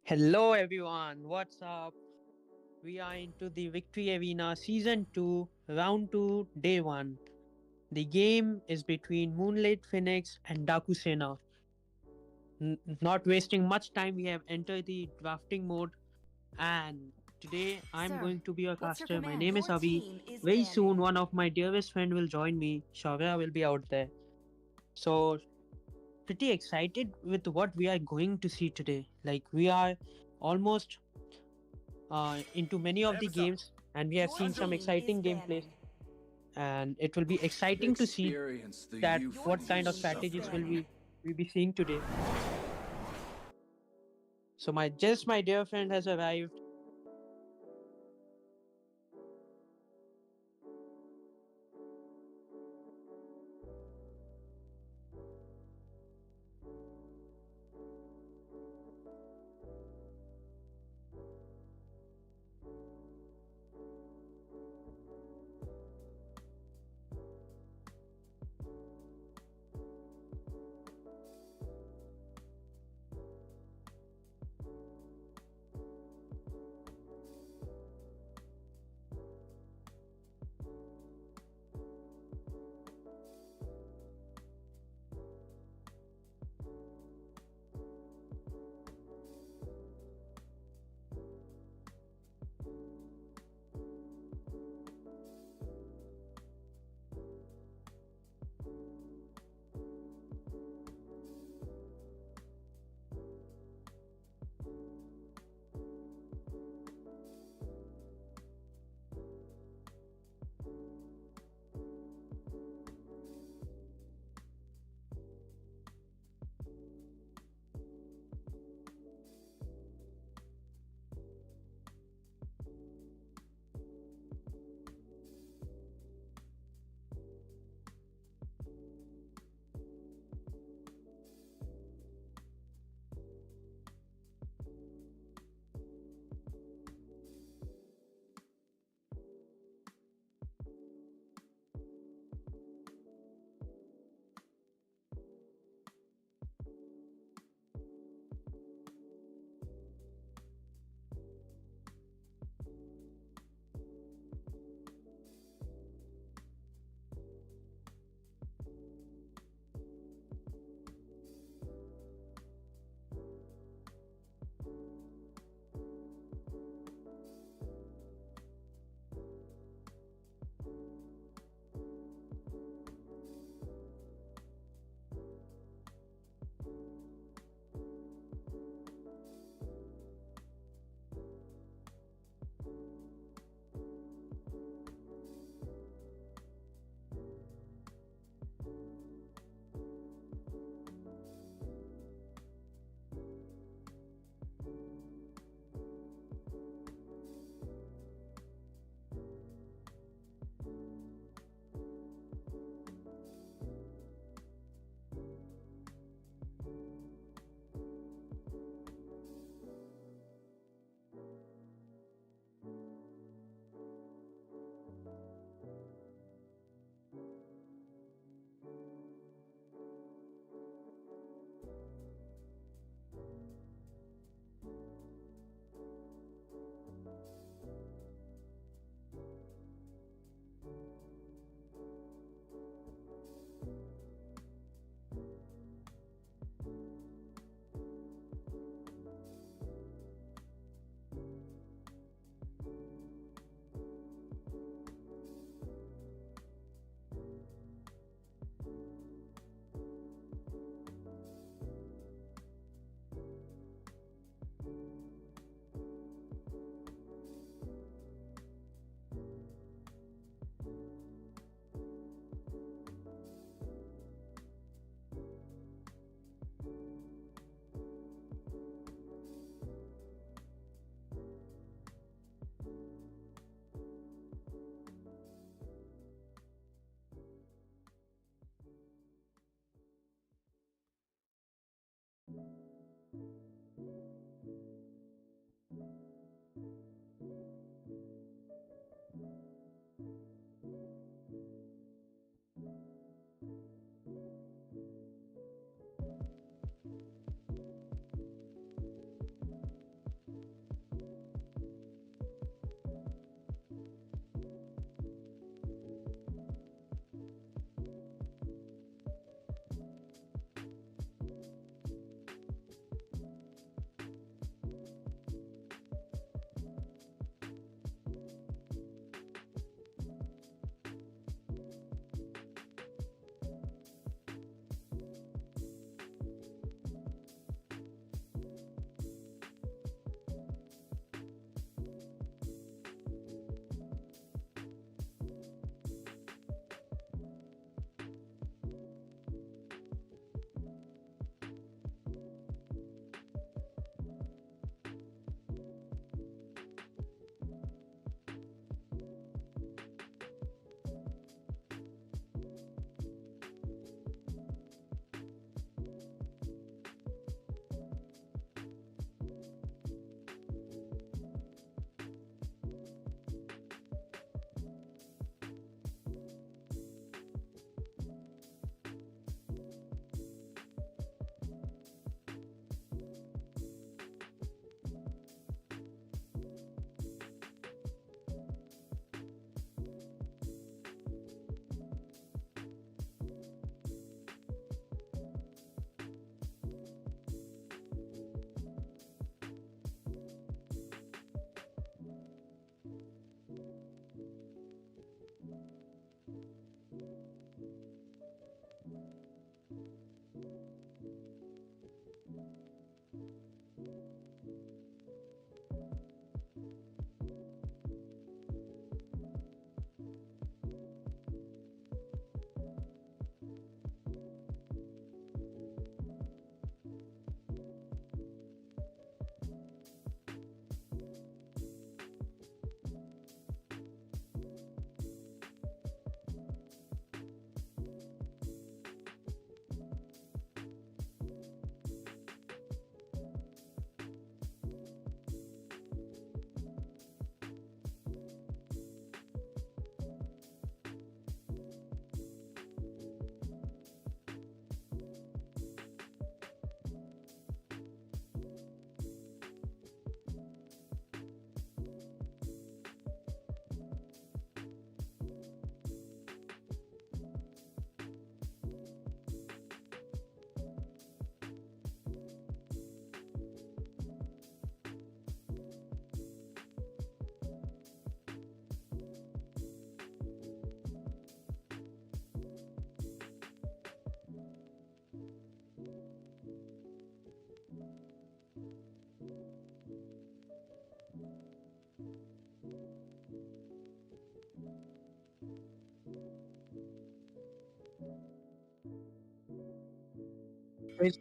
Hello everyone, what's up? We are into the Victory Arena Season 2, Round 2, Day 1. The game is between Moonlit Phoenix and Dakusena. Not wasting much time, we have entered the drafting mode and today I'm Sir, going to be your what's your caster. My command? name is Your Avi. team is Very banded. soon one of my dearest friend will join me. Shaurya will be out there. So pretty excited with what we are going to see today. Like we are almost into many of the games and we have Your seen some team is exciting gameplays banded. and it will be exciting to see Experience the that Your what kind team of youthfulness is of strategies will banded. we be seeing today. So my dear friend has arrived.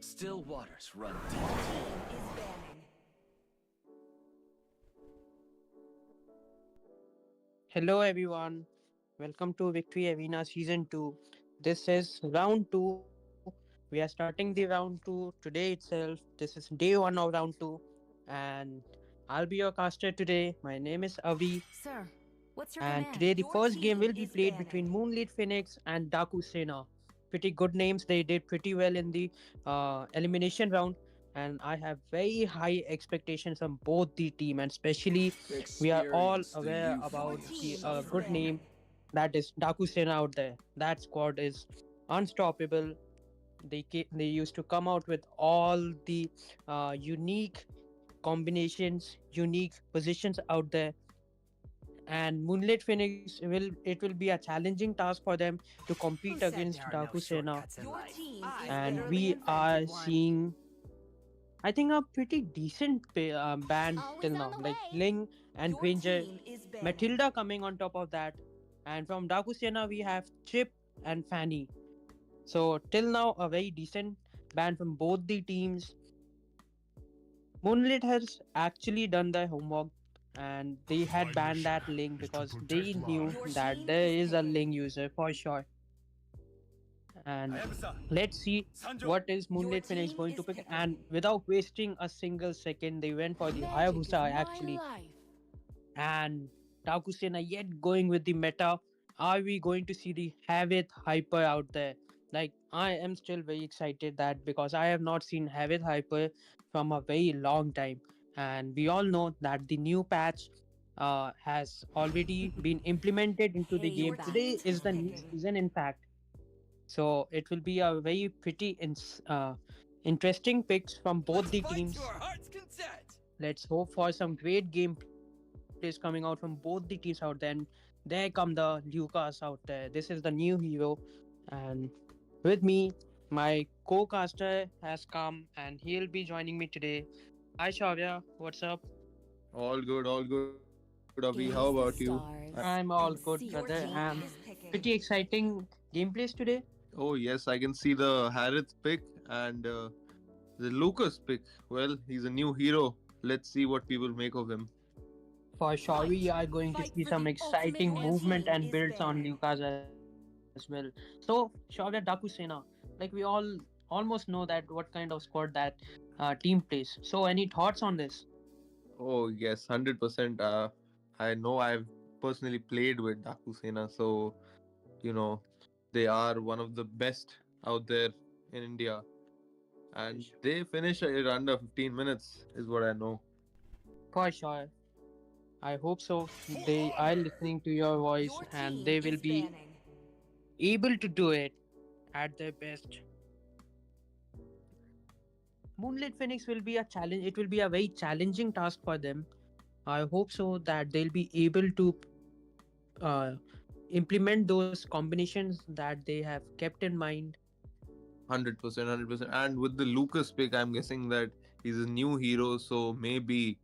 Still waters run Your deep. team is banning. Hello, everyone. Welcome to Victory Arena Season 2. This is round 2. We are starting the round 2 today itself. This is day 1 of round 2. And I'll be your caster today. My name is Avi. Sir, what's your And command? today, the Your first game team will be is played banning. between Moonlit Phoenix and Daku Sena. Pretty good names. They did pretty well in the elimination round. And I have very high expectations from both the team. And especially, we are all Experience the aware youth Your about needs the team is good suffering. name banning. that is Daku Sena out there. That squad is unstoppable. They used to come out with all the unique combinations, unique positions out there. And Moonlit Phoenix will be a challenging task for them to compete Who said against there are no Daku Sena. shortcuts in Your life? team is I And banning. literally we invented are one. seeing, I think, a pretty decent band till Always on now, the like way. Ling and Your Ranger, team is banning. Matilda coming on top of that. And from Daku Sena, we have Chip and Fanny. So till now, a very decent band from both the teams. Moonlit has actually done their homework and they had My banned mission that link is to because they protect knew Your lives. that team there is is a picking. link user for sure. And Hayabusa, let's see Sanjo. what is Your Moonlit Phoenix team going to is pick. picking. And without wasting a single second, they went for the Magic is Hayabusa my actually. life. And Takusena yet going with the meta. Are we going to see the Havith Hyper out there? Like I am still very excited that because I have not seen Havith Hyper from a very long time, and we all know that the new patch has already been implemented into the Your game. Payback team Today is is the new time. picking. season, in fact. So it will be a very pretty interesting picks from both Let's the fight to teams. our heart's content. Let's hope for some great gameplays coming out from both the teams out there. And there come the Lucas out there. This is the new hero. And with me, my co-caster has come and he'll be joining me today. Hi Shavya, what's up? All good, Avi. How about you? Gaze the stars I'm all and good, see Your brother. team And is picking. pretty exciting gameplays today. Oh, yes, I can see the Harith pick and the Lucas pick. Well, he's a new hero. Let's see what people make of him. For sure, we Fight. are going to Fight see for some the ultimate. exciting Your movement team and is builds on banning. Lucas as well. So, Shavya Dakusena, like we all almost know that what kind of squad that team plays. So, any thoughts on this? Oh, yes, 100%. I know I've personally played with Daku Sena, so, you know, they are one of the best out there in India. And they finish it under 15 minutes, is what I know. For sure, I hope so. They are listening to your voice Your and team they will is be banning. able to do it at their best. Moonlit Phoenix will be a challenge. It will be a very challenging task for them. I hope so that they'll be able to implement those combinations that they have kept in mind. 100%, 100%. And with the Lucas pick, I'm guessing that he's a new hero, so maybe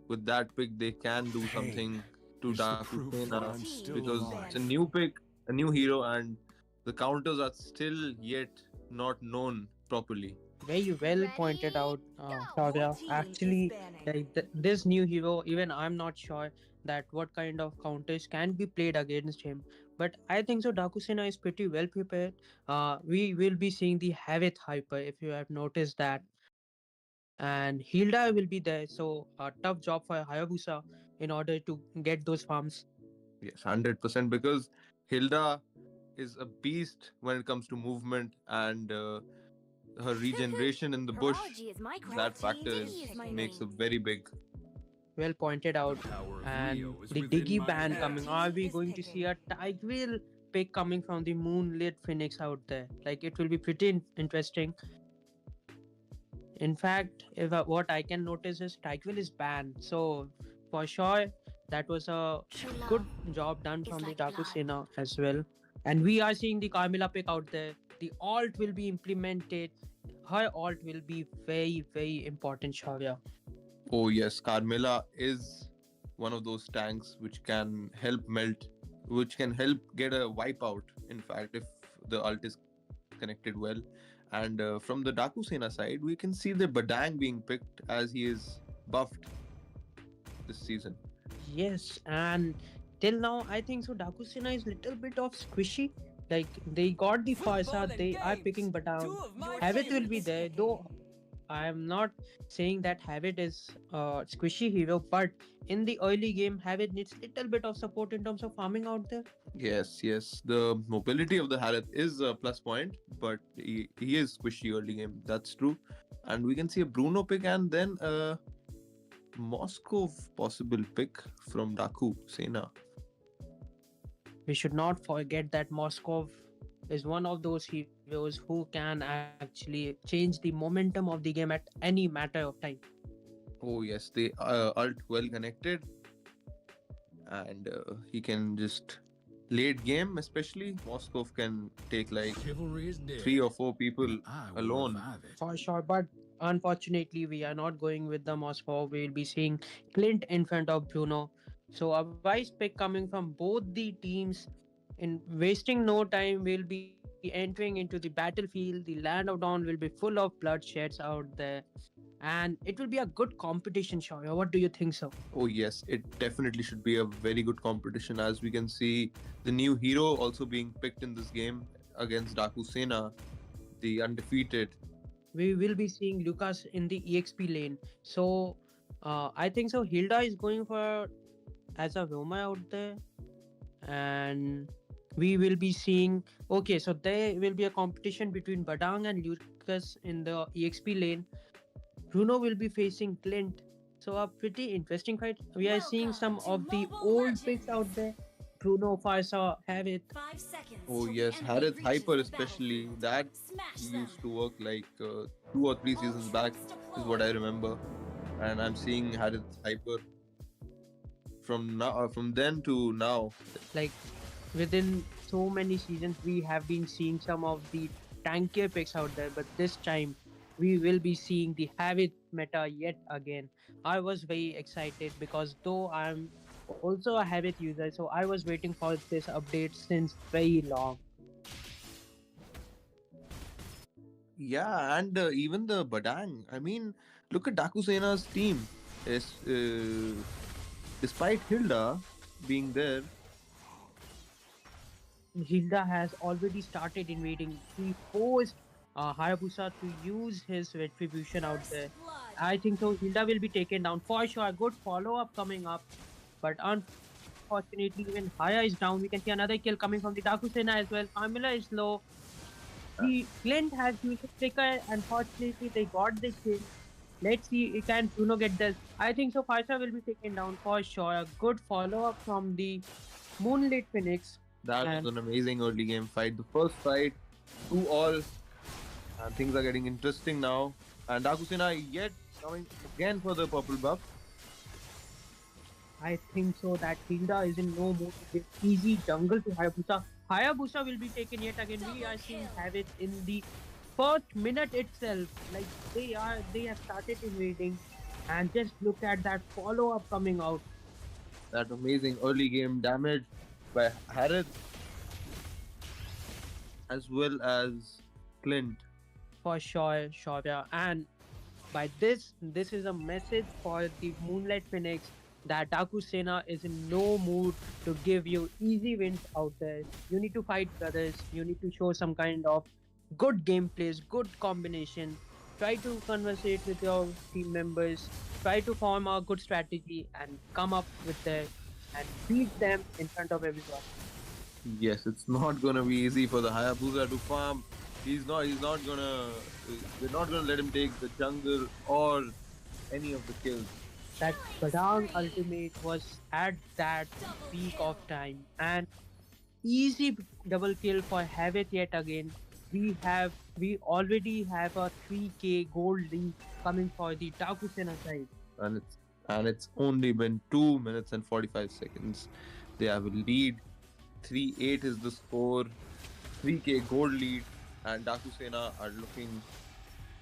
with that pick they can do Pain something to is the Daku proof that Sena Your I'm team still is because it's a alive. banning. new pick, a new hero, and the counters are still yet not known properly. Very well pointed Ready? out, Go! Your Shavya. team is Actually, banning. like this new hero, even I'm not sure that what kind of counters can be played against him. But I think so. Dakusena is pretty well prepared. We will be seeing the Havith Hyper if you have noticed that, and Hilda will be there. So a tough job for Hayabusa in order to get those farms. Yes, 100% because Hilda is a beast when it comes to movement and her regeneration in the bush. Herbology is my Your That craft. factor team Diddy is is is my picking. makes name. it very big. Well pointed The out. power of And Rio is the within Diggy my ban Your coming. Are team we hands. is going to see picking. a Tigreal pick coming from the Moonlit Phoenix out there? Like it will be pretty interesting. In fact, if what I can notice is Tigreal is banned. So for sure, that was a True love good job done is from the like Daku blood. Sena as well. And we are seeing the Carmilla pick out there. The alt will be implemented. Her alt will be very, very important, Shavya. Oh yes, Carmilla is one of those tanks which can help melt, which can help get a wipeout. In fact, if the ult is connected well, and And from the Daku Sena side, we can see the Badang being picked as he is buffed this season. Yes, and till now, I think so. Dakusina is little bit of squishy. Like they got the Football Farsa, and they are picking games. Badang. Two of my Habit will be favorites. there, though. I am not saying that Habit is squishy hero, but in the early game, Habit needs little bit of support in terms of farming out there. Yes, yes. The mobility of the Harith is a plus point, but he is squishy early game. That's true. And we can see a Bruno pick and then a Moscow possible pick from Daku Sena. We should not forget that Moskov is one of those heroes who can actually change the momentum of the game at any matter of time. Oh, yes, they ult well connected, and he can just late game, especially Moscow can take like Chivalry is dead. 3 or 4 people I will alone. revive it. For sure, but unfortunately, we are not going with the Moscow. We'll be seeing Clint in front of Bruno. So, a wise pick coming from both the teams. In wasting no time, we'll be entering into the battlefield. The land of Dawn will be full of bloodsheds out there, and it will be a good competition, Shoya. What do you think so? Oh, yes, it definitely should be a very good competition as we can see the new hero also being picked in this game against Daku Sena, the undefeated. We will be seeing Lucas in the EXP lane. So, I think so. Hilda is going for as a Roma out there, and we will be seeing. Okay, so there will be a competition between Badang and Lucas in the EXP lane. Bruno will be facing Clint. So a pretty interesting fight. We are seeing some of the old picks out there. Bruno, Farsa, have it. 5 seconds. Oh, till the yes, enemy Harith reaches Hyper, the especially battlefield. that Smash he them. used to work like 2 or 3 seasons back, is what I remember. And I'm seeing Harith Hyper from now, from then to now. Like within so many seasons, we have been seeing some of the tankier picks out there, but this time we will be seeing the have it meta yet again. I was very excited because though I'm also a habit user, so I was waiting for this update since very long. Yeah, and even the Badang. I mean, look at Daku Sena's team. Is despite Hilda being there, Hilda has already started invading. He forced Hayabusa to use his retribution out there. First blood. I think so. Hilda will be taken down for sure. Good follow up coming up, but unfortunately, even Haya is down. We can see another kill coming from the Dakusena as well. Amila is low. The Clint has used a flicker. Unfortunately, they got the kill. Let's see, can Bruno get this? I think so. Faisal will be taken down for sure. A good follow up from the Moonlit Phoenix. that was And an amazing early game fight. The first fight, 2-all, and things are getting interesting now. And Daku Sena yet coming again for the purple buff. I think so that Hilda is in no mood to give easy jungle to Hayabusa. Hayabusa will be taken yet again. We are seeing have it in the first minute itself. Like they have started invading, and just look at that follow up coming out. That amazing early game damage by Harith as well as Clint. For sure, Shaurya. And by this is a message for the Moonlight Phoenix that Daku Sena is in no mood to give you easy wins out there. You need to fight brothers. You need to show some kind of good gameplays, good combination. Try to conversate with your team members. Try to form a good strategy and come up with it and beat them in front of everyone. Yes, it's not gonna be easy for the Hayabusa to farm. He's not. He's not gonna. We're not gonna let him take the jungle or any of the kills. That Badang ultimate was at that peak of time and easy double kill for Have it yet again. We already have a 3k gold lead coming for the Takusena side. And it's only been 2 minutes and 45 seconds. They have a lead. 3-8 is the score. 3k gold lead, and Dakusena are looking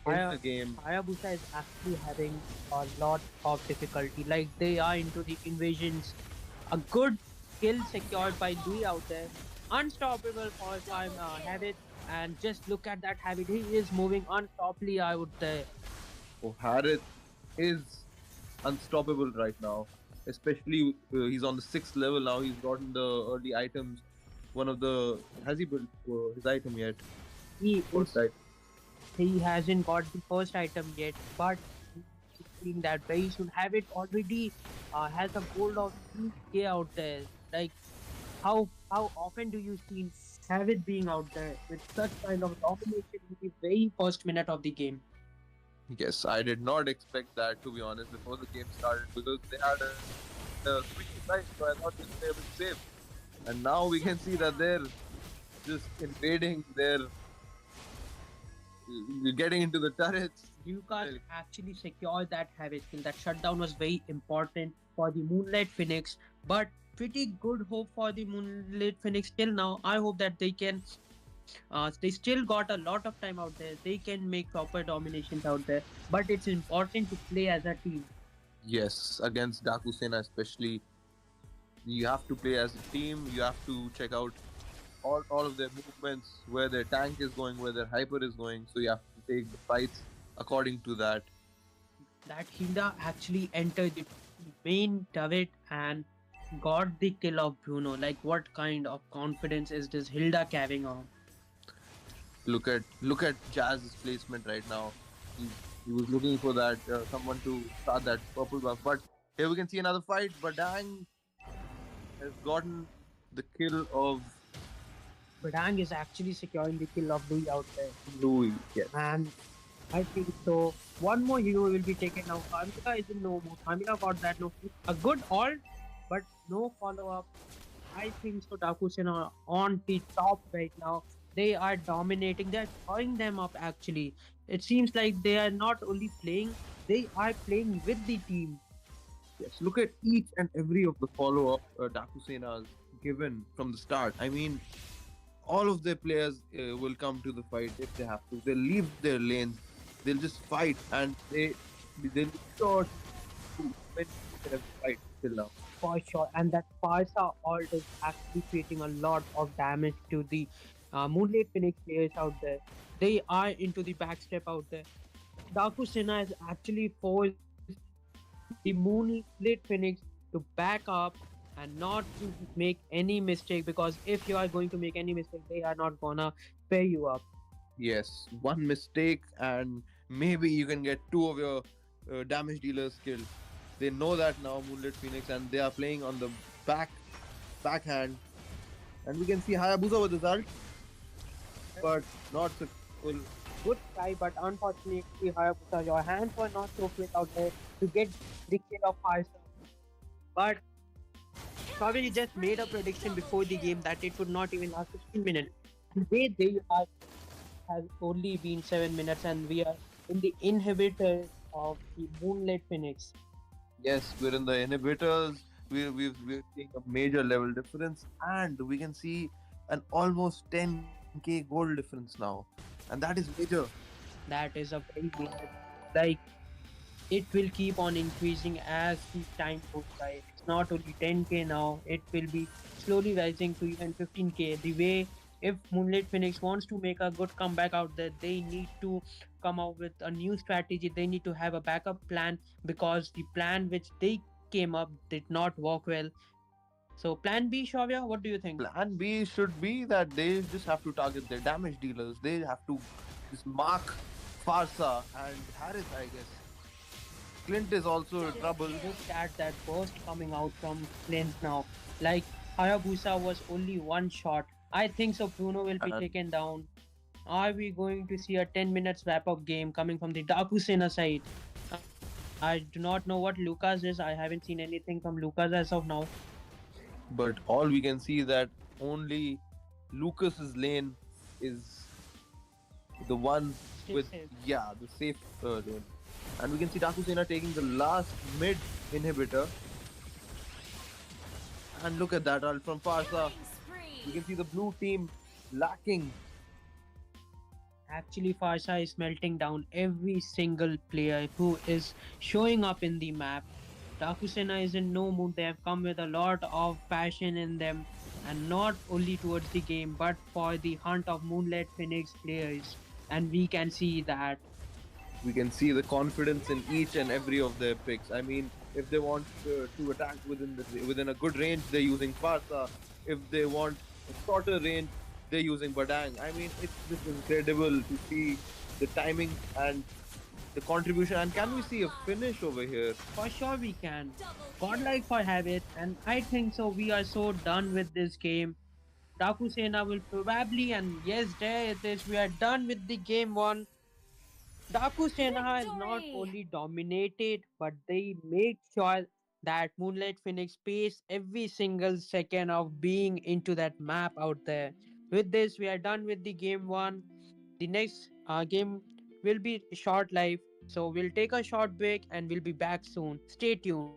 in Haya- the game. Hayabusa is actually having a lot of difficulty. Like they are into the invasions. A good kill secured by Louis out there. Unstoppable for time Have it. And just look at that habit. He is moving unstoppably out there. Oh, Harith is unstoppable right now. Especially he's on the 6th level now. He's gotten the early items. One of the has he built his item yet? He First is item. he hasn't got the first item yet, but he's feeling that very soon. Have it already has a gold of 3K out there. Like how often do you see have it being out there with such kind of domination in the very first minute of the game? Yes, I did not expect that to be honest before the game started because they had a squeaky side, so I thought they were safe. And now we can see that they're just invading, they're getting into the turrets. Lucas actually secured that habit skill. That shutdown was very important for the Moonlight Phoenix, but pretty good hope for the Moonlight Phoenix till now. I hope that they still got a lot of time out there. They can make proper dominations out there, but it's important to play as a team. Yes, against Dakusena especially, you have to play as a team. You have to check out all of their movements, where their tank is going, where their hyper is going. So you have to take the fights according to that. That Hilda actually entered the main turret and got the kill of Bruno. Like, what kind of confidence is this Hilda carrying on? Look at Jazz's placement right now. He, he was looking for that someone to start that purple buff. But here we can see another fight. But Dang has gotten the kill of Badang is actually securing the kill of Louis out there. Louis. Yes. And I think so. One more hero will be taken now. Kamila is in no more. Kamila got that no. A good ult, but no follow up. I think so. Dakusena on the top right now. They are dominating. They're throwing them up actually. It seems like they are not only playing, they are playing with the team. Yes, look at each and every of the follow-up Dakusena's given from the start. I mean, all of their players will come to the fight if they have to. They'll leave their lanes. They'll just fight, and they'll be sure to win their fight till now. For sure. And that Farsa ult is actually creating a lot of damage to the Moonlight Phoenix players out there. They are into the backstep out there. Daku Sena has actually forced the Moonlit Phoenix to back up and not to make any mistake, because if you are going to make any mistake, they are not gonna pay you up. Yes, one mistake, and maybe you can get two of your damage dealers killed. They know that now, Moonlit Phoenix, and they are playing on the backhand. And we can see Hayabusa with his ult, but not successful. Good try, but unfortunately, Hayabusa, your hands were not so quick out there to get the kill of Farsa. But probably just made a prediction before the game that it would not even last 15 minutes. Today they are has only been 7 minutes, and we are in the inhibitor of the Moonlight Phoenix. Yes, we're in the inhibitors. We're seeing a major level difference, and we can see an almost 10k gold difference now, and that is major. That is a very good, like, it will keep on increasing as the time goes by. It's not only 10k now, it will be slowly rising to even 15k. The way, if Moonlight Phoenix wants to make a good comeback out there, they need to come out with a new strategy. They need to have a backup plan, because the plan which they came up did not work well. So plan B, Shavya, what do you think? Plan B should be that they just have to target their damage dealers. They have to just mark Farsa and Harris, I guess. Clint is also in trouble. Look at that burst coming out from Clint now. Like, Hayabusa was only one shot. I think so. Bruno will be And taken down. Are we going to see a 10 minutes wrap up game coming from the Dakusena side? I do not know what Lucas is. I haven't seen anything from Lucas as of now. but all we can see is that only Lucas's lane is the one Still with safe. the safe lane, and we can see Dakusena taking the last mid inhibitor. And look at that ult from Farsa. You can see the blue team lacking. Actually, Farsa is melting down every single player who is showing up in the map. Dakusena is in no mood. They have come with a lot of passion in them. and not only towards the game but for the hunt of Moonlight Phoenix players. And we can see that. We can see the confidence in each and every of their picks. I mean, if they want to attack within a good range, they're using Farsa. If they want a shorter range, they're using Badang. I mean, it's just incredible to see the timing and the contribution. And can we see a finish over here? For sure we can. Godlike for habit, and I think so. We are so done with this game. Dakusena will probably, and yes, there it is. We are done with the game one. Dakusena has not Victory! only dominated, but they make sure that Moonlight Phoenix pays every single second of being into that map out there. With this, we are done with the game one. The next game will be short live, so we'll take a short break and we'll be back soon. Stay tuned.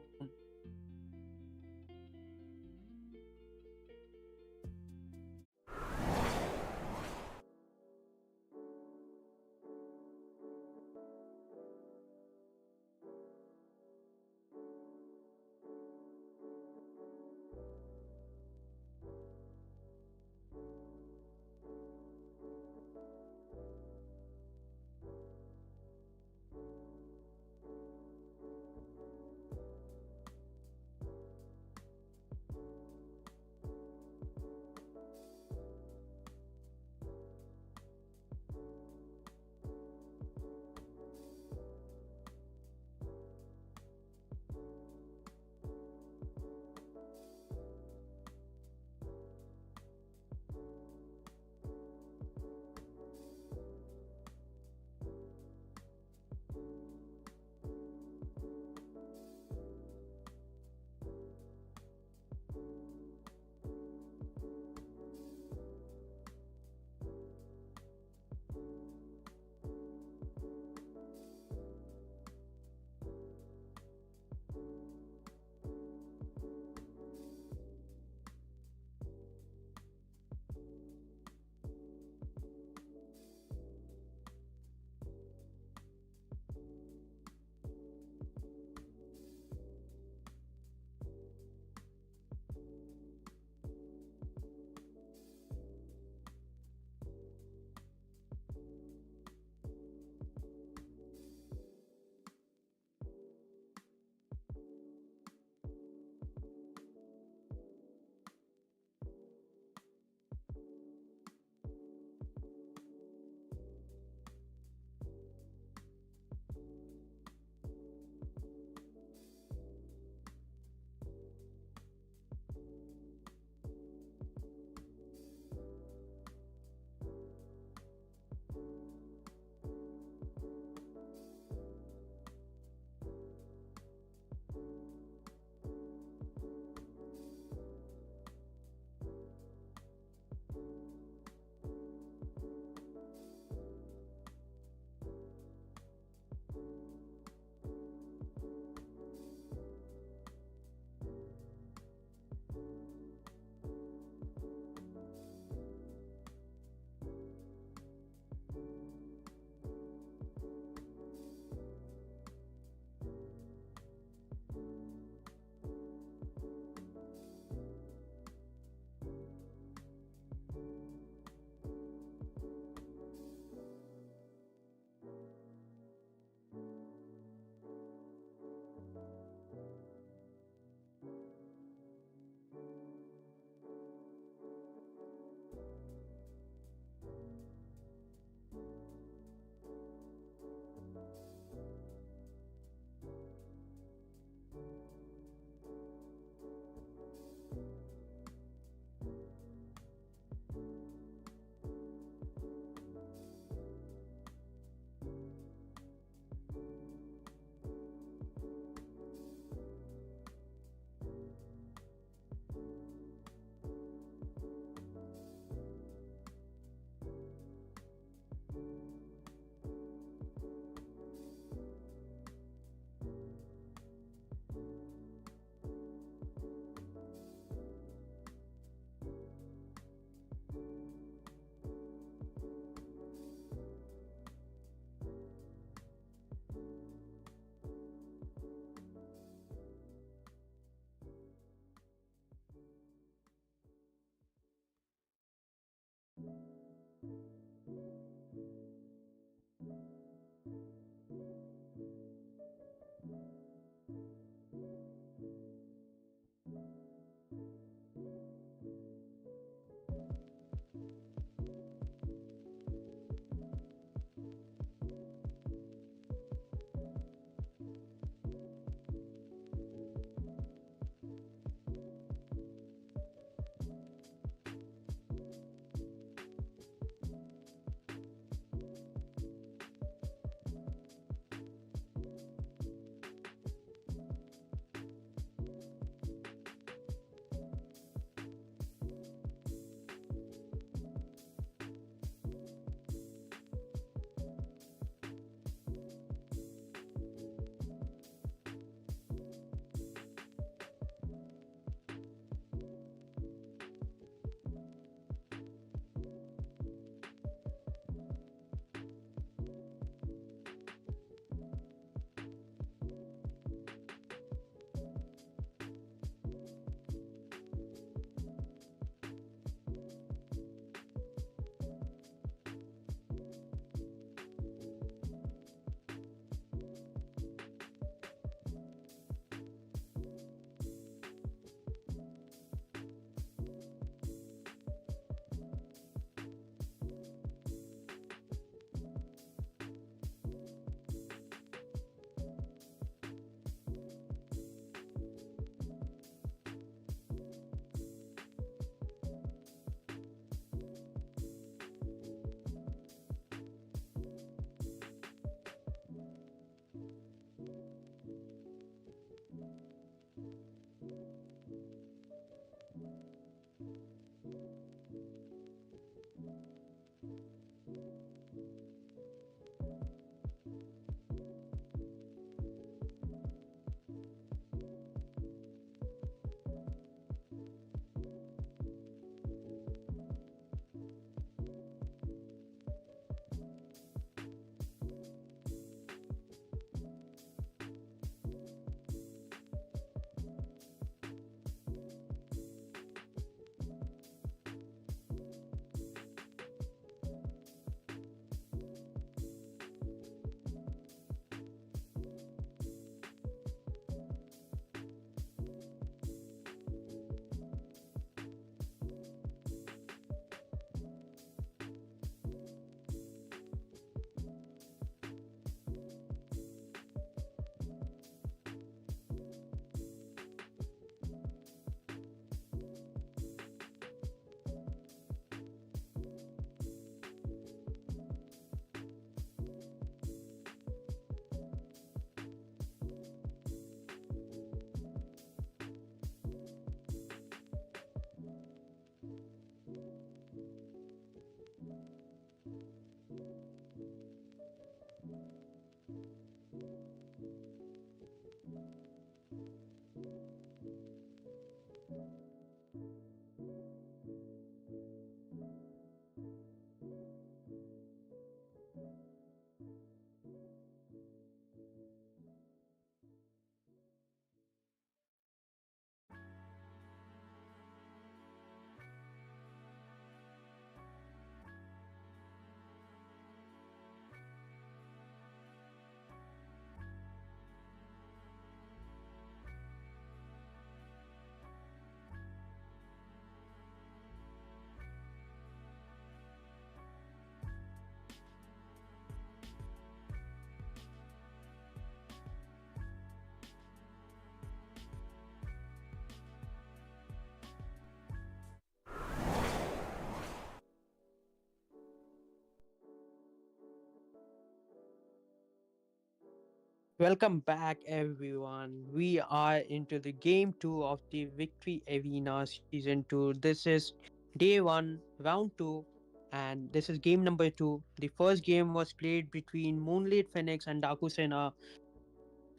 Welcome back, everyone. We are into the game two of the Victory Arena season two. This is day one, round two, and this is game number two. The first game was played between Moonlit Phoenix and Dakusena,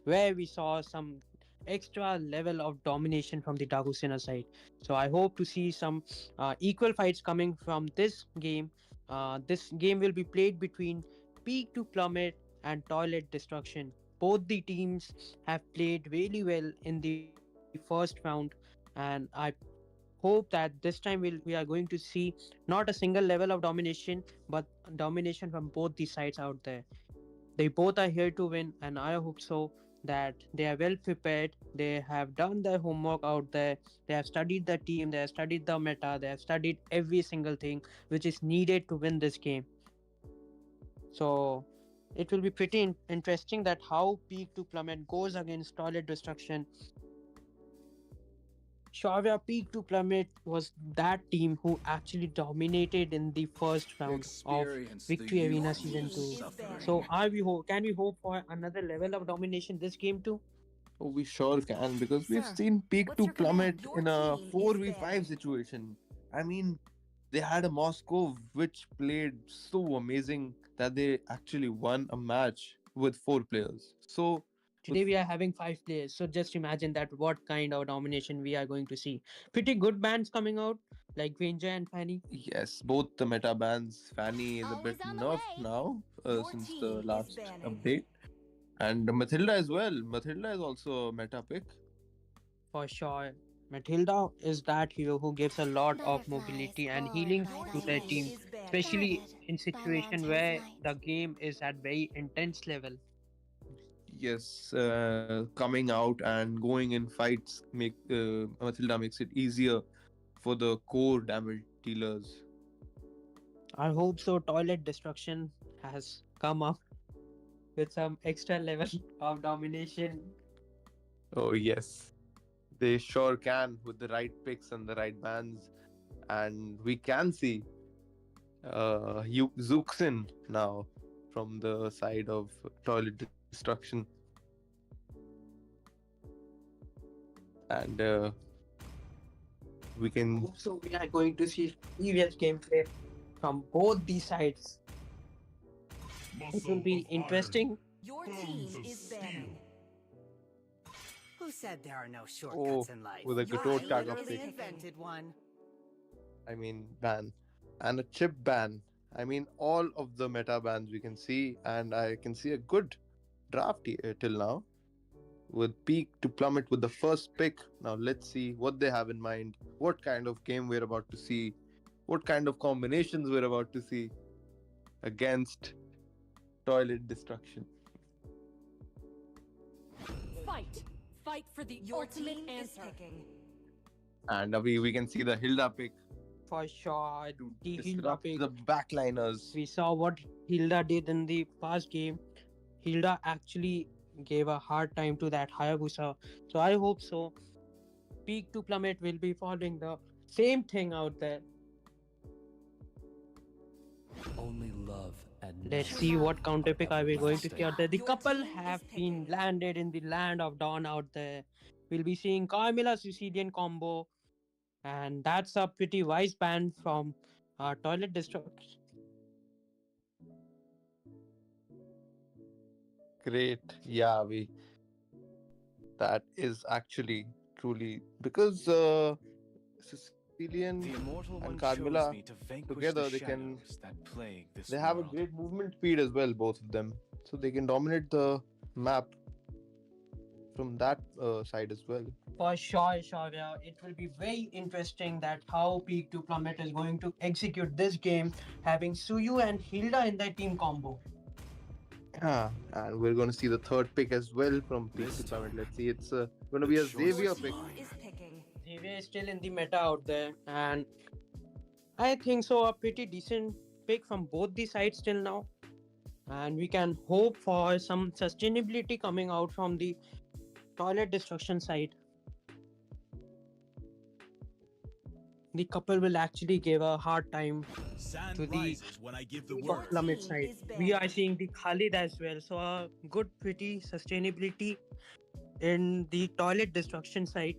where we saw some extra level of domination from the Dakusena side. So I hope to see some equal fights coming from this game. This game will be played between Peak to Plummet and Toilet Destruction. Both the teams have played really well in the first round, and I hope that this time we are going to see not a single level of domination, but domination from both the sides out there. They both are here to win, and I hope so that they are well prepared. They have done their homework out there. They have studied the team, they have studied the meta, they have studied every single thing which is needed to win this game. So it will be pretty interesting that how Peak to Plummet goes against Toilet Destruction. Shavya Peak to Plummet was that team who actually dominated in the first round of Experience the Victory Arena youthful Season 2. So suffering. can we hope for another level of domination this game too? Oh, we sure can because we've Sir, seen Peak what's to your command? plummet Your in a team is 4v5 banning. situation. I mean, they had a Moscow which played so amazing that they actually won a match with 4 players. So, with Today we are having 5 players, so just imagine that what kind of domination we are going to see. Pretty good bands coming out like Granger and Fanny. yes, both the meta bans, Fanny is a bit Always on the nerfed way. now Your since the team is last banning. update. And Matilda as well. Matilda is also a meta pick. For sure. Matilda is that hero who gives a lot of Butterflies mobility and all healing Your by to the their team team, night. is banning. especially Guarded in by situation mountain's where the light. game is at very intense level. Yes, coming out and going in fights make Matilda makes it easier for the core damage dealers. I hope so. Toilet Destruction has come up with some extra level of domination. Oh yes, they sure can with the right picks and the right bans, and we can see Zuxin now from the side of toilet destruction, and we can. Hope so. We are going to see serious gameplay from both these sides. It will be interesting. Your team is banning. Who said there are no Oh, shortcuts in life? with a Your Gatot team tag is update. picking. Invented one. I mean ban, and a chip ban. I mean all of the meta bans we can see, and I can see a good draft till now with Peak to plummet with the first pick. Now let's see what they have in mind, what kind of game we're about to see, what kind of combinations we're about to see against toilet destruction. Fight! Fight for the Your ultimate team is answer. picking. And we can see the Hilda pick For sure. to The Hilda disrupt pick. the backliners. We saw what Hilda did in the past game. Hilda actually gave a hard time to that Hayabusa. So I hope so. Peak to Plummet will be following the same thing out there. Only love and Let's knowledge see what are counter pick are we going to see out there. The Your couple team have is been picking. landed in the land of Dawn out there. We'll be seeing Carmilla Sicilian combo, and that's a pretty wise ban from Toilet Destruction. Great, yeah, we that is actually truly because Sicilian The immortal and one Carmilla chose me to vanquish together the they can shadows that plague this they have a world. great movement speed as well, both of them, so they can dominate the map from that side as well. For sure, Shavya. It will be very interesting that how Peak to Plummet is going to execute this game, having Suyu and Hilda in their team combo. Yeah, and we're going to see the third pick as well from Peak This to Summit. time, Let's see, it's going to the be a choice Your Xavier is pick. team mine. is picking. Xavier is still in the meta out there, and I think so. A pretty decent pick from both the sides till now, and we can hope for some sustainability coming out from the Toilet Destruction side. the couple will actually give a hard time Sand to the rises when I give the Your word. plummet team side. is We are banned. seeing the Khalid as well. So a good, pretty sustainability in the toilet destruction side.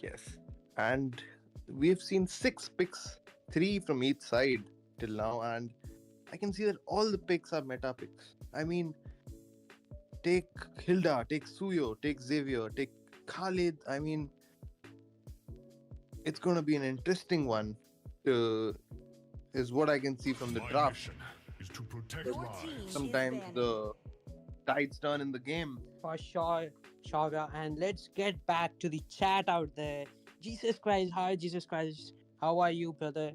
Yes. And we've seen 6 picks, 3 from each side till now, and I can see that all the picks are meta picks. I mean, take Hilda, take Suyo, take Xavier, take Khalid. I mean, it's going to be an interesting one, is what I can see from the My draft. mission is to protect Your lives. team is Sometimes banned. the tides turn in the game. For sure, Shaga. And let's get back to the chat out there. Jesus Christ, hi Jesus Christ. How are you, brother?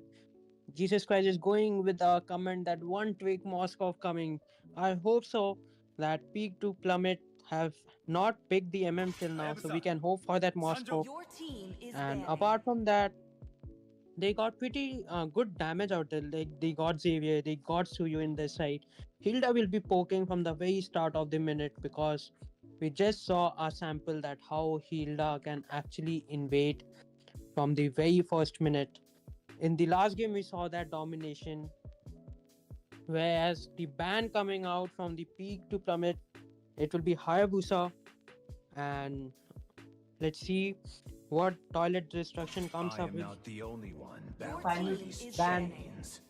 Jesus Christ is going with a comment that one tweak Moscow coming. I hope so. That peak to plummet have not picked the till I now, have a so we son. can hope for that Sanjo. Moscow. Your team is And banning. apart from that, they got pretty good damage out there. Like they got Xavier, they got Suyu in their side. Hilda will be poking from the very start of the minute because we just saw a sample that how Hilda can actually invade from the very first minute. In the last game, we saw that domination, whereas the ban coming out from the peak to plummet, it will be Hayabusa. And let's see what toilet destruction comes I up am with. not the only one Your battling Final team these is ban. banning. chains.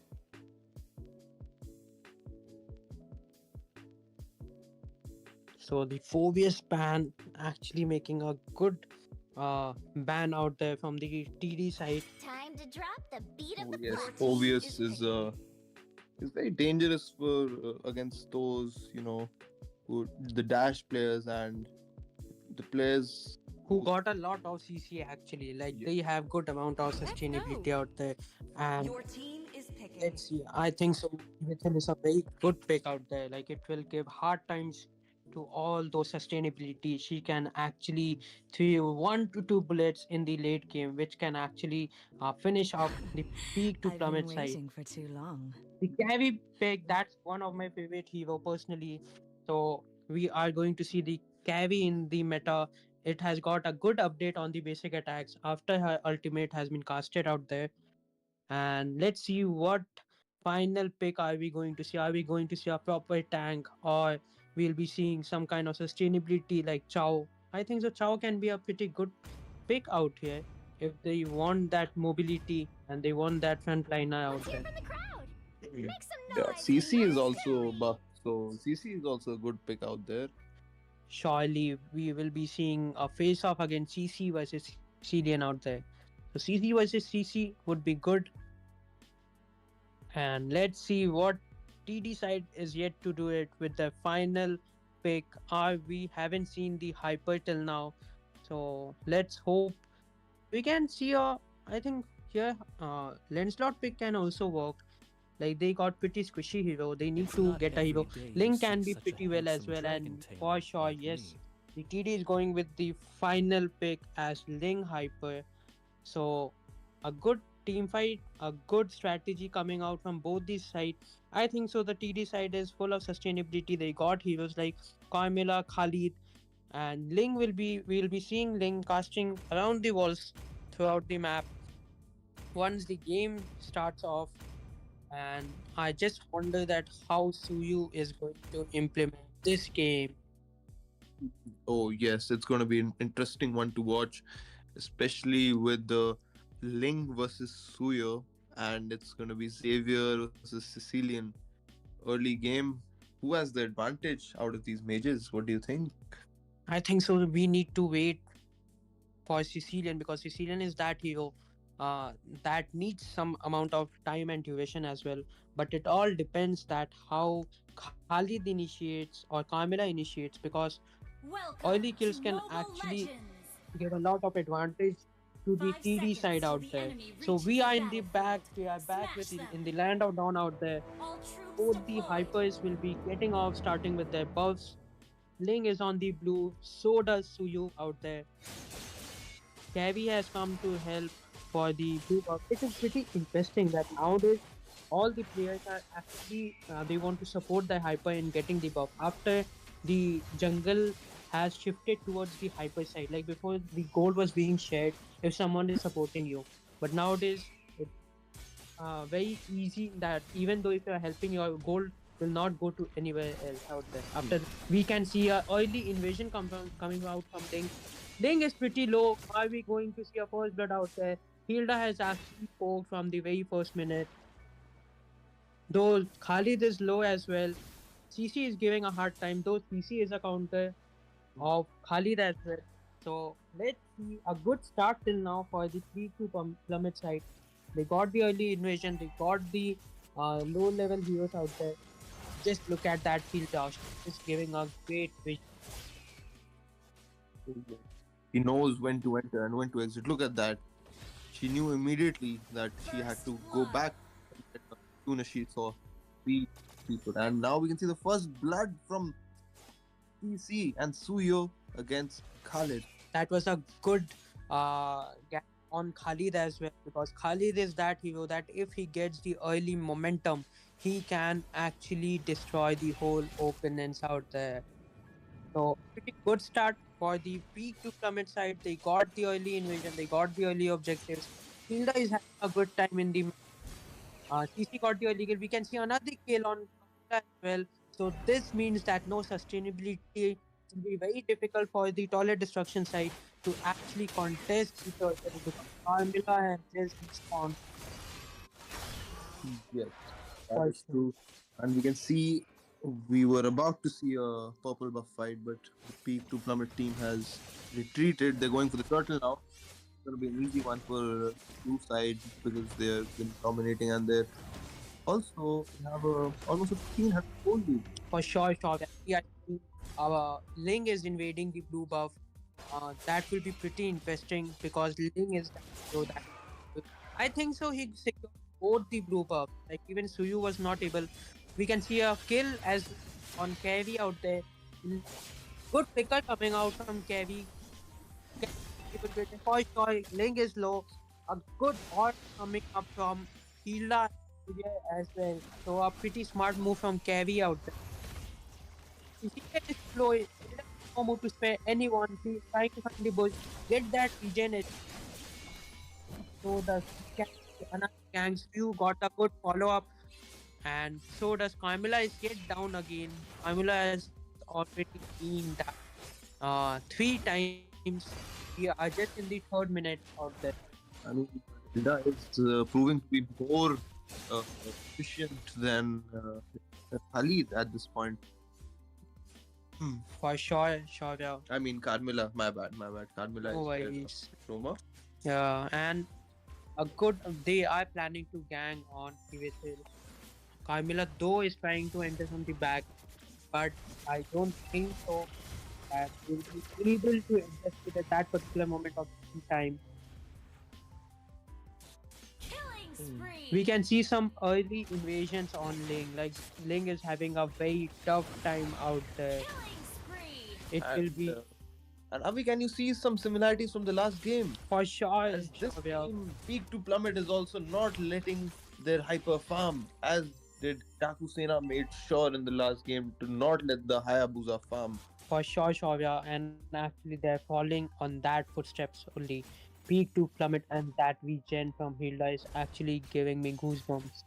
So the Phobius ban actually making a good ban out there from the TD side. Time to drop the beat of Oh, the yes, clock. Obvious is very dangerous for against those the dash players and the players Who who got a lot of CC actually, like yeah, they have good amount of Let's sustainability go. out there. And Your team is picking. let's see, I think so. Within is a very good pick out there. Like it will give hard times to all those sustainability. She can actually throw 1 to 2 bullets in the late game, which can actually finish up the peak to I've been plummet side. waiting for too long. The Carry pick, that's one of my favorite hero personally. So we are going to see the Carry in the meta. It has got a good update on the basic attacks after her ultimate has been casted out there. And let's see what final pick are we going to see. Are we going to see a proper tank, or we'll be seeing some kind of sustainability like Chow? I think so Chow can be a pretty good pick out here if they want that mobility and they want that frontliner out Let's hear there. from the crowd. yeah, Make some noise. CC is for also Yuri. buff, so CC is also a good pick out there. Surely we will be seeing a face off against CC versus Sicilian out there. So CC versus CC would be good. And let's see what TD side is yet to do it with the final pick. We haven't seen the hyper till now. So let's hope we can see a. I think here Lancelot pick can also work. Like they got pretty squishy hero. They need It's to not get a every hero. day you Link see can be such a pretty well as handsome well. dragon And tamer for sure, like yes, me. the TD is going with the final pick as Ling Hyper. So a good team fight, a good strategy coming out from both these sides. I think so. The TD side is full of sustainability. They got heroes like Carmilla, Khalid, and Ling will be. We'll be seeing Ling casting around the walls throughout the map once the game starts off. And I just wonder that how Suyu is going to implement this game. Oh yes, it's going to be an interesting one to watch, especially with the Ling versus Suyo, and it's going to be Xavier versus Sicilian early game. Who has the advantage out of these mages? What do you think? I think so. We need to wait for Sicilian because Sicilian is that hero uh, that needs some amount of time and duration as well. But it all depends that how Khalid initiates or Kamila initiates because Welcome early to kills can Mobile actually Legends. give a lot of advantage to the 5 TD seconds side till out the there. enemy So reaches we the are in the back. battlefield. We are back with Smash them. in the land of dawn out there. All troops Both the deployed. hypers will be getting off, starting with their buffs. Ling is on the blue. So does Suyu out there. Gavi has come to help for the blue buff. It is pretty interesting that nowadays all the players are actually they want to support the hyper in getting the buff. After the jungle has shifted towards the hyper side. Like before, the gold was being shared if someone is supporting you, but nowadays it's very easy that even though if you are helping, your gold will not go to anywhere else out there. After we can see a early invasion coming out from Ling. Ling is pretty low. Are we going to see a first blood out there? Hilda has actually poked from the very first minute. Though Khalid is low as well. CC is giving a hard time, though CC is a counter of Khalid as well. So let's see a good start till now for the 3-2 plummet side. They got the early invasion, they got the low level heroes out there. Just look at that field dash. It's giving a great vision. He knows when to enter and when to exit. Look at that. She knew immediately that she had to go back as soon as she saw three people. And now we can see the first blood from PC and Suyo against Khalid. That was a good gap on Khalid as well, because Khalid is that hero that if he gets the early momentum, he can actually destroy the whole opponents out there. So pretty good start for the peak to plummet side. They got the early invasion, they got the early objectives. Hilda is having a good time in the CC got the early kill. We can see another kill on Kamala as well. So this means that no sustainability will be very difficult for the toilet destruction side to actually contest the turtle because Carmilla has just respawned. Yes, that For is sure. true. And we can see we were about to see a purple buff fight, but the peak to plummet team has retreated. They're going for the turtle now. It's going to be an easy one for two sides because they're been dominating and they're also have almost a 1500 gold lead. For sure, sure. Yeah, I think our Ling is invading the blue buff. That will be pretty interesting because Ling is that hero that I think so. He secured both the blue buff. Like even Suyu was not able. We can see a kill as on Carry out there. Good picker coming out from Carry. For sure, Ling is low. A good art coming up from Hila as well. So a pretty smart move from Carry out there. If he can explore, he doesn't know move to spare anyone. He's trying to find the bush, get that regen. So the another gangs view got a good follow up, and so does Carmilla is yet down again. Carmilla has already been down 3 times. We are just in the third minute of that. I mean, Hilda is proving to be more efficient than Khalid at this point. For sure, sure, yeah. I mean, Carmilla, my bad. Carmilla No is worries. Roma. Yeah, and a good they are planning to gang on Hill. Carmilla though is trying to enter from the back, but I don't think so that we'll be able to adjust it at that particular moment of time. Killing spree. We can see some early invasions on Ling. Like Ling is having a very tough time out there. Killing spree. It will be And Avi, can you see some similarities from the last game? for sure. As this sure, yeah. team, Peak to Plummet is also not letting their hyper farm, as did Takusena made sure in the last game to not let the Hayabusa farm. For sure, Shavya, and actually they're following on that footsteps only. Peak to plummet, and that regen from Hilda is actually giving me goosebumps.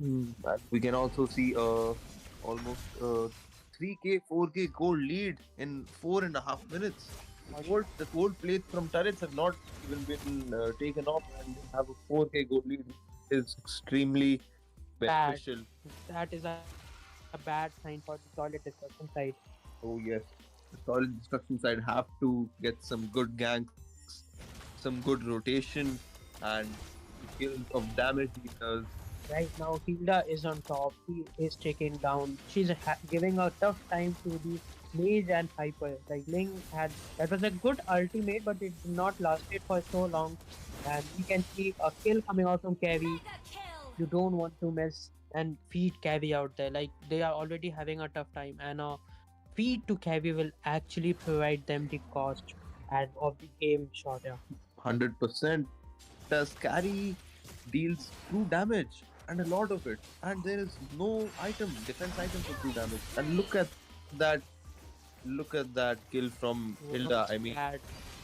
And we can also see almost 3k, 4k gold lead in 4.5 minutes. The gold plates from turrets have not even been taken off, and they have a 4k gold lead is extremely Bad. beneficial. That is a bad sign for the solid destruction side. Oh yes, the solid destruction side have to get some good ganks, some good rotation, and kills of damage dealers. Right now, Hilda is on top. She is taken down. She's giving a tough time to the Mage and Hyper. Like Ling had that was a good ultimate, but it did not last it for so long. And we can see a kill coming out from Carry. Mega kill. You don't want to mess and feed Cavi out there. Like they are already having a tough time, and feed to Cavi will actually provide them the cost and of the game shot. Yeah. 100% does carry deals true damage and a lot of it, and there is no defense item for true damage. And look at that look at that kill from What Hilda. was I mean, that?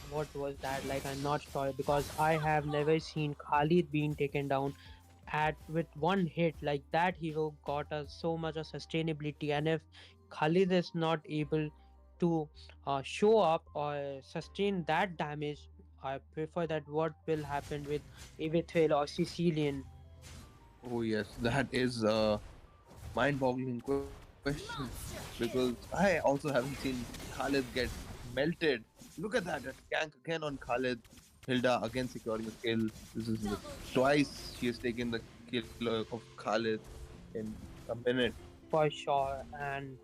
What was that? Like, I'm not sure because I have never seen Khalid being taken down at with one hit. Like that hero got us so much of sustainability, and if Khalid is not able to show up or sustain that damage, I prefer that what will happen with Evithil or Sicilian. oh yes, that is a mind-boggling question Monster because kill. I also haven't seen Khalid get melted. Look at that gank again on Khalid. Hilda again securing a kill. This is Double kill. twice she has taken the kill of Khalid in a minute. For sure, and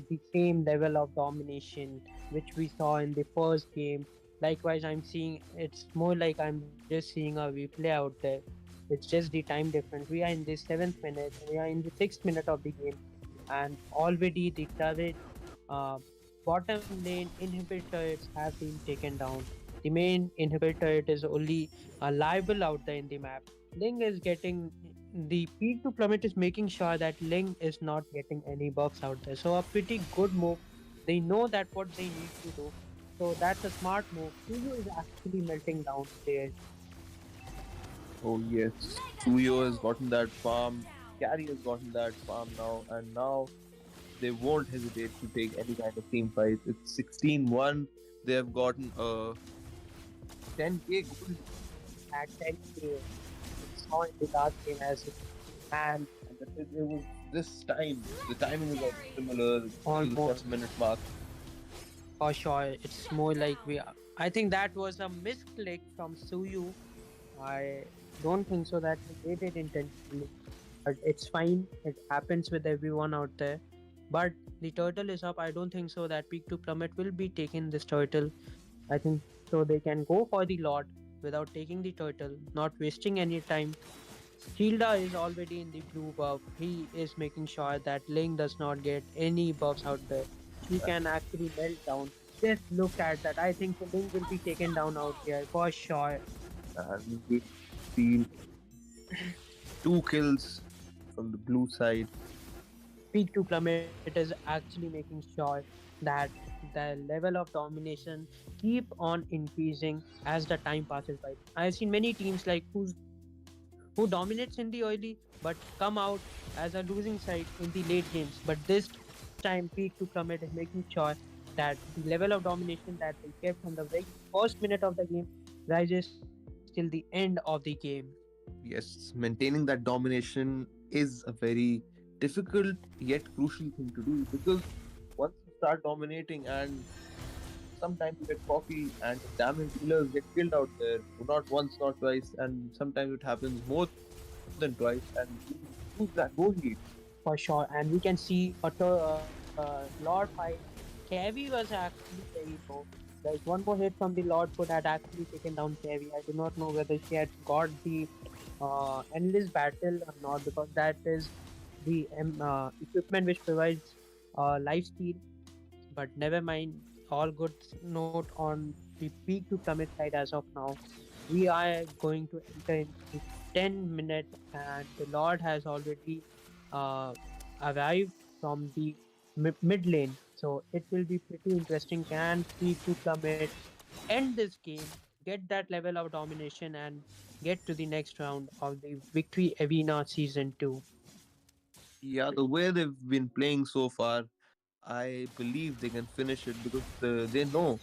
the same level of domination which we saw in the first game. Likewise, I'm seeing it's more like I'm just seeing a replay out there. It's just the time difference. We are in the 7th minute, we are in the 6th minute of the game, and already the turret, uh, bottom lane inhibitors have been taken down. The main inhibitor is only liable out there in the map. Ling is getting the peak to plummet is making sure that Ling is not getting any buffs out there. So a pretty good move. They know that what they need to do. So that's a smart move. Suyu is actually melting down players. Oh yes, Mega Suyo has kill. gotten that farm. Down. Carry has gotten that farm now, and now they won't hesitate to take any kind of team fight. It's 16-1. They have gotten a 10k gold. At 10k. We saw in the last game as well. And And it was this time. The timing is also Legendary. similar to the almost 7 minute mark. for sure, it's more like we are. I think that was a misclick from Suyu. I don't think so that he did it intentionally. But it's fine. It happens with everyone out there. But the turtle is up. I don't think so that peak to plummet will be taking this turtle. I think so they can go for the lot without taking the turtle, not wasting any time. Hilda is already in the blue buff. He is making sure that Ling does not get any buffs out there. She can actually melt down. Just look at that. I think the Ling will be taken down out here for sure. And we see 2 kills from the blue side. Peak to plummet is actually making sure that the level of domination keep on increasing as the time passes by. I've seen many teams like who dominates in the early but come out as a losing side in the late games. But this time, Peak to Plummet is making sure that the level of domination that they kept from the very first minute of the game rises till the end of the game. Yes, maintaining that domination is a very difficult yet crucial thing to do because once you start dominating and sometimes you get cocky and the damage dealers get killed out there, not once, not twice, and sometimes it happens more than twice, and you lose that goal lead. For sure, and we can see a Lord fight. Carry was actually very low. Like one more hit from the Lord could had actually taken down Carry. I do not know whether she had got the endless battle or not because that is the equipment which provides life steal. But never mind. All good note on the peak to plummet side as of now. We are going to enter in the 10 minute and the Lord has already uh, arrived from the mid lane. So it will be pretty interesting. Can peak to plummet end this game, get that level of domination, and get to the next round of the Victory Arena Season 2? Yeah, the way they've been playing so far, I believe they can finish it because they know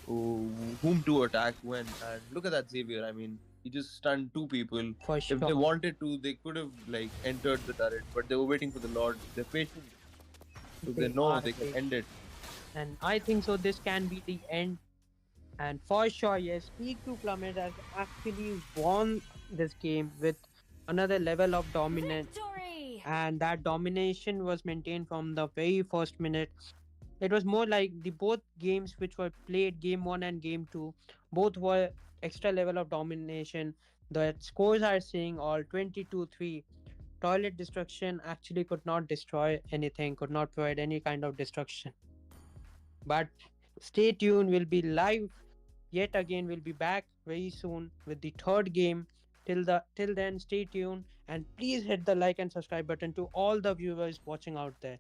whom to attack when. And look at that Xavier. I mean, he just stunned 2 people. For If they sure. wanted to, they could have like entered the turret, but they were waiting for the Lord. They're patient, so they They know are they can patient. end it. And I think so this can be the end. And for sure, yes, Peak to Plummet has actually won this game with another level of dominance. Victory. And that domination was maintained from the very first minute. It was more like the both games which were played, game one and game two, both were extra level of domination. The scores are saying all 22-3. Toilet destruction actually could not destroy anything, could not provide any kind of destruction. But stay tuned, we'll be live yet again. We'll be back very soon with the third game. Till then, stay tuned and please hit the like and subscribe button to all the viewers watching out there.